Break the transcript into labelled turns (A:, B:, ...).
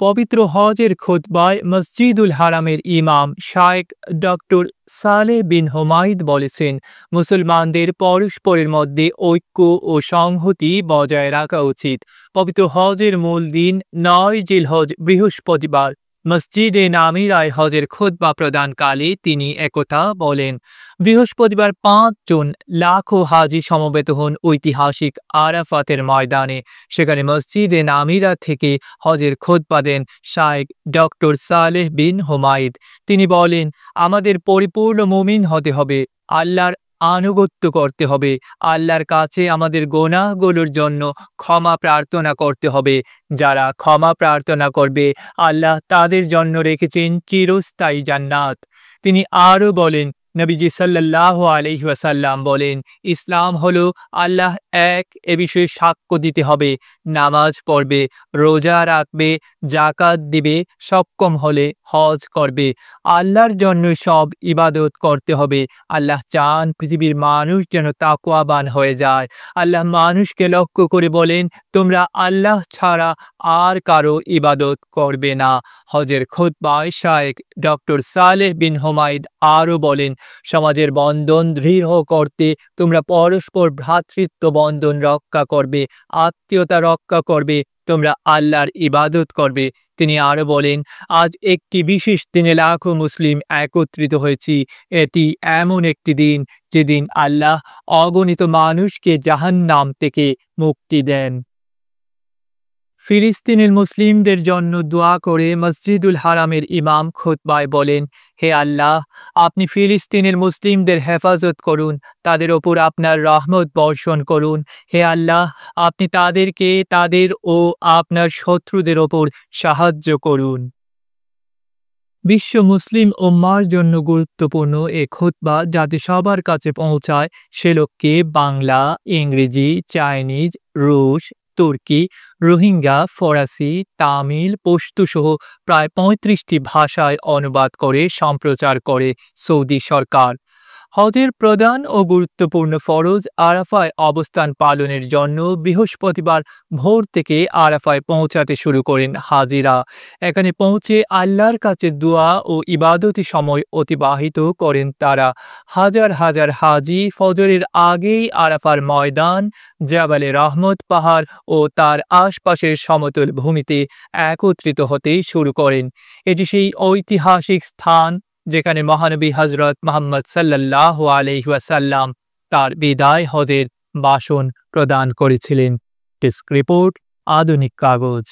A: পবিত্র হজের খুতবায় মসজিদুল হারামের ইমাম শায়েখ ডক্টর সালেহ বিন হুমাইদ বলেছেন, মুসলমানদের পরস্পরের মধ্যে ঐক্য ও সংহতি বজায় রাখা উচিত। পবিত্র হজের মূল দিন ৯ জিলহজ বৃহস্পতিবার মসজিদে নামিরায় হজের খুতবা প্রদানকালে তিনি একথা বলেন। বৃহস্পতিবার ৫ জুন লাখো হাজি সমবেত হন ঐতিহাসিক আরাফাতের ময়দানে। সেখানে মসজিদে নামিরা থেকে হজের খুতবা দেন শায়েখ ডক্টর সালেহ বিন হুমাইদ। তিনি বলেন, আমাদের পরিপূর্ণ মুমিন হতে হবে, আল্লাহর আনুগত্য করতে হবে, আল্লাহর কাছে আমাদের গুনাহগুলোর জন্য ক্ষমা প্রার্থনা করতে হবে। যারা ক্ষমা প্রার্থনা করবে, আল্লাহ তাদের জন্য রেখেছেন চিরস্থায়ী জান্নাত। তিনি আরও বলেন, নবীজি সাল্লাল্লাহু আলাইহি ওয়াসাল্লাম বলেন, ইসলাম হলো আল্লাহ এক, এ বিষয়ে সাক্ষ্য দিতে হবে, নামাজ পড়বে, রোজা রাখবে, যাকাত দিবে, সক্ষম হলে হজ করবে। আল্লাহর জন্য সব ইবাদত করতে হবে। আল্লাহ চান পৃথিবীর মানুষ যেন তাকওয়াবান হয়ে যায়। আল্লাহ মানুষকে লক্ষ্য করে বলেন, তোমরা আল্লাহ ছাড়া আর কারো ইবাদত করবে না। হজের খুতবায় শায়েখ ডক্টর সালেহ বিন হুমাইদ আরও বলেন, সমাজের বন্ধন দৃঢ় করতে তোমরা পরস্পর ভ্রাতৃত্ব বন্ধন রক্ষা করবে, আত্মীয়তা রক্ষা করবে, তোমরা আল্লাহর ইবাদত করবে। তিনি আরও বলেন, আজ একটি বিশেষ দিনে লাখো মুসলিম একত্রিত হয়েছি। এটি এমন একটি দিন যেদিন আল্লাহ অগণিত মানুষকে জাহান্নাম থেকে মুক্তি দেন। ফিলিস্তিনের মুসলিমদের জন্য দোয়া করে মসজিদুল হারামের ইমাম খুতবায় বলেন, হে আল্লাহ, আপনি ফিলিস্তিনের মুসলিমদের হেফাজত করুন, তাদের ওপর আপনার রহমত বর্ষণ করুন। হে আল্লাহ, আপনি তাদেরকে তাদের ও আপনার শত্রুদের ওপর সাহায্য করুন। বিশ্ব মুসলিম উম্মাহর জন্য গুরুত্বপূর্ণ এ খুতবা যাতে সবার কাছে পৌঁছায়, সে লক্ষ্যে বাংলা, ইংরেজি, চাইনিজ, রুশ, তুর্কি, রোহিঙ্গা, ফরাসি, তামিল, পশতু সহ প্রায় ৩৫টি ভাষায় অনুবাদ করে সম্প্রচার করে সৌদি সরকার। হজের প্রধান ও গুরুত্বপূর্ণ ফরজ আরাফায় অবস্থান পালনের জন্য বৃহস্পতিবার ভোর থেকে আরাফায় পৌঁছাতে শুরু করেন হাজিরা। এখানে পৌঁছে আল্লাহর কাছে দোয়া ও ইবাদতি সময় অতিবাহিত করেন তারা। হাজার হাজার হাজি ফজরের আগেই আরাফার ময়দান, জাবালে রহমত পাহাড় ও তার আশপাশের সমতল ভূমিতে একত্রিত হতে শুরু করেন। এটি সেই ঐতিহাসিক স্থান যেখানে মহানবী হযরত মুহাম্মদ সাল্লাল্লাহু আলাইহি ওয়াসাল্লাম তার বিদায় হজের ভাষণ প্রদান করেছিলেন। ডেস্ক রিপোর্ট, আধুনিক কাগজ।